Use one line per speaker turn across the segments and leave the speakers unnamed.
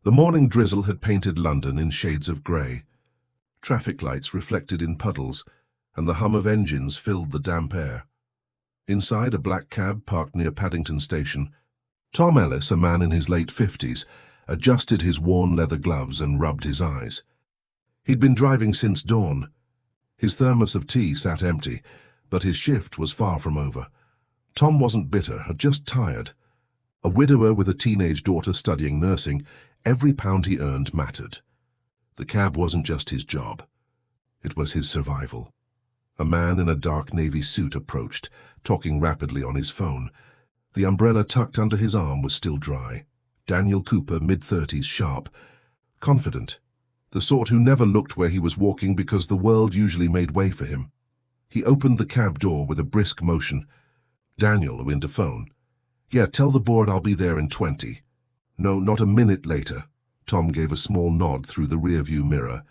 The morning drizzle had painted London in shades of grey. Traffic lights reflected in puddles, and the hum of engines filled the damp air. Inside a black cab parked near Paddington Station, Tom Ellis, a man in his late 50s, adjusted his worn leather gloves and rubbed his eyes. He'd been driving since dawn. His thermos of tea sat empty, but his shift was far from over. Tom wasn't bitter, just tired. A widower with a teenage daughter studying nursing, every pound he earned mattered. The cab wasn't just his job. It was his survival. A man in a dark navy suit approached, talking rapidly on his phone. The umbrella tucked under his arm was still dry. Daniel Cooper, mid-30s, sharp, confident. The sort who never looked where he was walking because the world usually made way for him. He opened the cab door with a brisk motion. Daniel, who interphoned. "Yeah, tell the board I'll be there in 20. "No, not a minute later." Tom gave a small nod through the rearview mirror.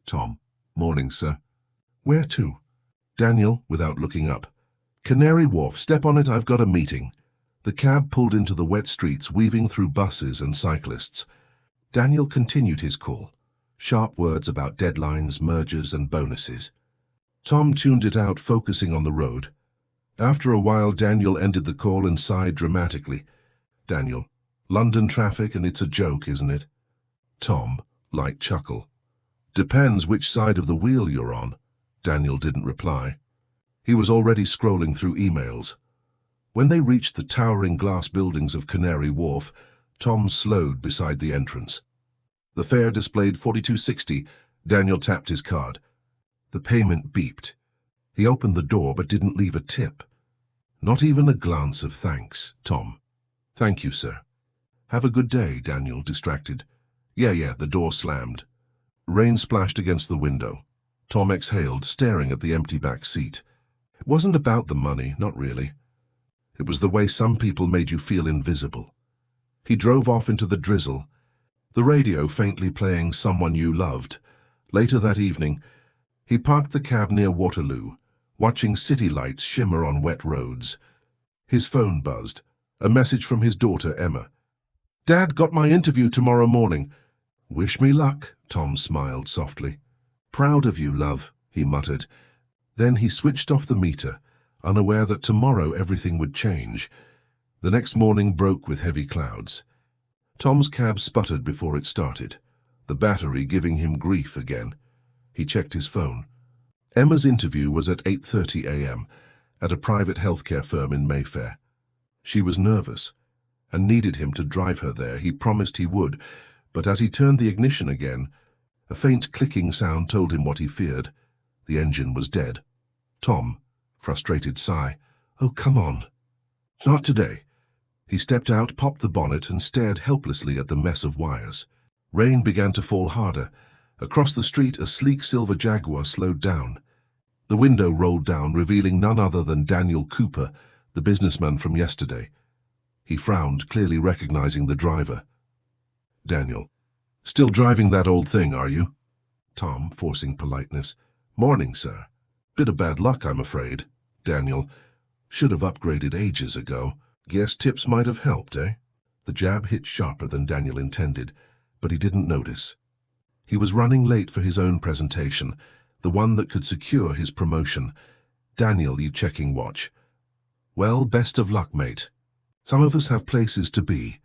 Tom. "Morning, sir." "Where to?" Daniel, without looking up. "Canary Wharf, step on it, I've got a meeting." The cab pulled into the wet streets, weaving through buses and cyclists. Daniel continued his call. Sharp words about deadlines, mergers, and bonuses. Tom tuned it out, focusing on the road. After a while, Daniel ended the call and sighed dramatically. Daniel. "London traffic, and it's a joke, isn't it?" Tom. Light chuckle. "Depends which side of the wheel you're on." Daniel didn't reply. He was already scrolling through emails. When they reached the towering glass buildings of Canary Wharf, Tom slowed beside the entrance. The fare displayed $42.60. Daniel tapped his card. The payment beeped. He opened the door but didn't leave a tip. Not even a glance of thanks. Tom. "Thank you, sir." "Have a good day," Daniel, distracted. Yeah, the door slammed. Rain splashed against the window. Tom exhaled, staring at the empty back seat. It wasn't about the money, not really. It was the way some people made you feel invisible. He drove off into the drizzle, the radio faintly playing Someone You Loved. Later that evening, he parked the cab near Waterloo, watching city lights shimmer on wet roads. His phone buzzed, a message from his daughter, Emma. "Dad, got my interview tomorrow morning." "Wish me luck," Tom smiled softly. "Proud of you, love," he muttered. Then he switched off the meter, unaware that tomorrow everything would change. The next morning broke with heavy clouds. Tom's cab sputtered before it started, the battery giving him grief again. He checked his phone. Emma's interview was at 8:30 a.m. at a private healthcare firm in Mayfair. She was nervous and needed him to drive her there. He promised he would, but as he turned the ignition again, a faint clicking sound told him what he feared. The engine was dead. Tom, frustrated sigh. "Oh, come on." "Not today." He stepped out, popped the bonnet, and stared helplessly at the mess of wires. Rain began to fall harder. Across the street, a sleek silver Jaguar slowed down. The window rolled down, revealing none other than Daniel Cooper, the businessman from yesterday. He frowned, clearly recognizing the driver. Daniel. "Still driving that old thing, are you?" Tom, forcing politeness. "Morning, sir. Bit of bad luck, I'm afraid." Daniel. "Should have upgraded ages ago. Guess tips might have helped, eh?" The jab hit sharper than Daniel intended, but he didn't notice. He was running late for his own presentation, the one that could secure his promotion. Daniel, you checking watch. "Well, best of luck, mate. Some of us have places to be."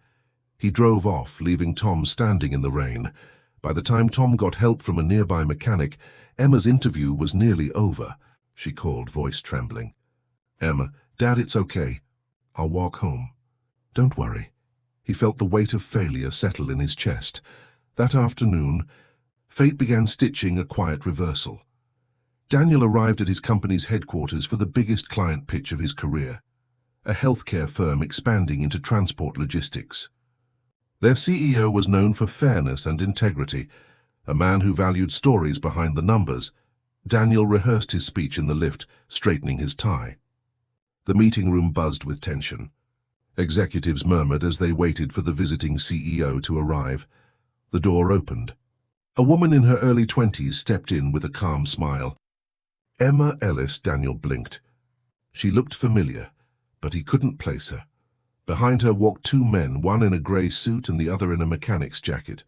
He drove off, leaving Tom standing in the rain. By the time Tom got help from a nearby mechanic, Emma's interview was nearly over. She called, voice trembling. "Emma, Dad, it's okay. I'll walk home." "Don't worry." He felt the weight of failure settle in his chest. That afternoon, fate began stitching a quiet reversal. Daniel arrived at his company's headquarters for the biggest client pitch of his career, a healthcare firm expanding into transport logistics. Their CEO was known for fairness and integrity, a man who valued stories behind the numbers. Daniel rehearsed his speech in the lift, straightening his tie. The meeting room buzzed with tension. Executives murmured as they waited for the visiting CEO to arrive. The door opened. A woman in her early 20s stepped in with a calm smile. "Emma Ellis," Daniel blinked. She looked familiar, but he couldn't place her. Behind her walked two men, one in a grey suit and the other in a mechanic's jacket.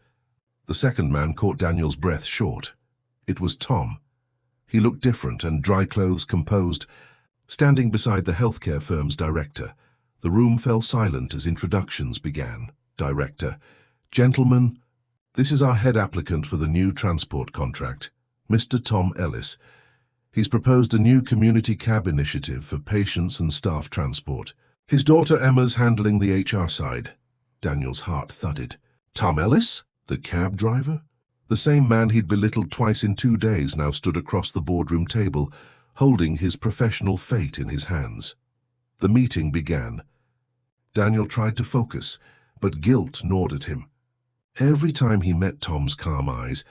The second man caught Daniel's breath short. It was Tom. He looked different and dry clothes composed, standing beside the healthcare firm's director. The room fell silent as introductions began. Director: "Gentlemen, this is our head applicant for the new transport contract, Mr. Tom Ellis. He's proposed a new community cab initiative for patients and staff transport. His daughter Emma's handling the HR side." Daniel's heart thudded. Tom Ellis? The cab driver? The same man he'd belittled twice in 2 days now stood across the boardroom table, holding his professional fate in his hands. The meeting began. Daniel tried to focus, but guilt gnawed at him. Every time he met Tom's calm eyes,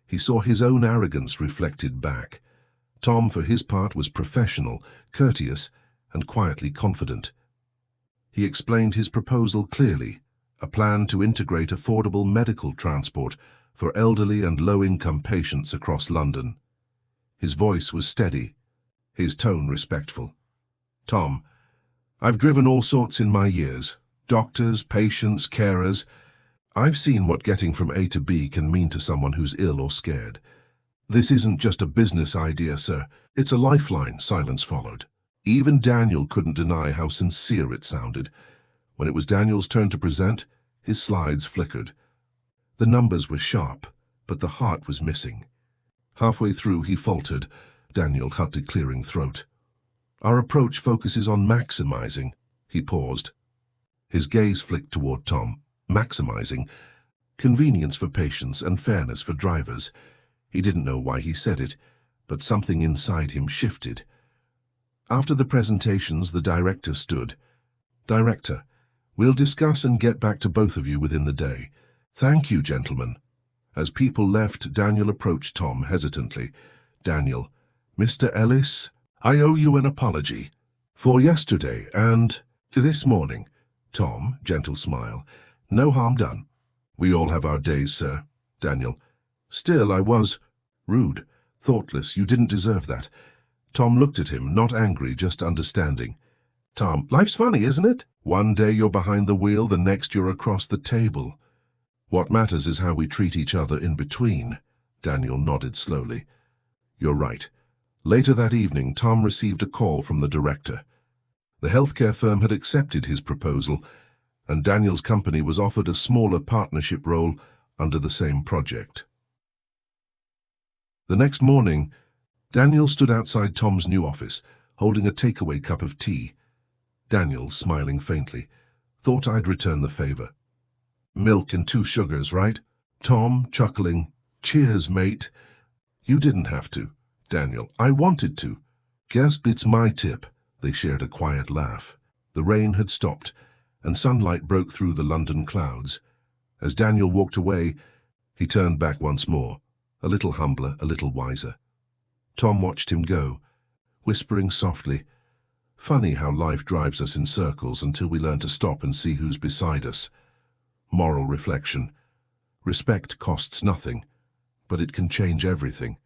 he saw his own arrogance reflected back. Tom, for his part, was professional, courteous, and quietly confident. He explained his proposal clearly, a plan to integrate affordable medical transport for elderly and low-income patients across London. His voice was steady, his tone respectful. "Tom, I've driven all sorts in my years. Doctors, patients, carers. I've seen what getting from A to B can mean to someone who's ill or scared. This isn't just a business idea, sir. It's a lifeline." Silence followed. Even Daniel couldn't deny how sincere it sounded. When it was Daniel's turn to present, his slides flickered. The numbers were sharp, but the heart was missing. Halfway through, he faltered. Daniel cut a clearing throat. "Our approach focuses on maximizing." He paused. His gaze flicked toward Tom. Maximizing? Convenience for patients and fairness for drivers. He didn't know why he said it, but something inside him shifted. After the presentations, the director stood. "Director, we'll discuss and get back to both of you within the day. Thank you, gentlemen." As people left, Daniel approached Tom hesitantly. "Daniel, Mr. Ellis, I owe you an apology for yesterday and this morning." Tom, gentle smile. "No harm done. We all have our days, sir." Daniel: "Still, I was rude, thoughtless. You didn't deserve that." Tom looked at him, not angry, just understanding. "Tom, life's funny, isn't it? One day you're behind the wheel, the next you're across the table. What matters is how we treat each other in between." Daniel nodded slowly. "You're right." Later that evening, Tom received a call from the director. The healthcare firm had accepted his proposal, and Daniel's company was offered a smaller partnership role under the same project. The next morning, Daniel stood outside Tom's new office, holding a takeaway cup of tea. Daniel, smiling faintly, "Thought I'd return the favor." "Milk and 2 sugars, right?" Tom, chuckling, "Cheers, mate." "You didn't have to." Daniel: "I wanted to." "Guess it's my tip." They shared a quiet laugh. The rain had stopped, and sunlight broke through the London clouds. As Daniel walked away, he turned back once more, a little humbler, a little wiser. Tom watched him go, whispering softly, "Funny how life drives us in circles until we learn to stop and see who's beside us." Moral reflection: respect costs nothing, but it can change everything.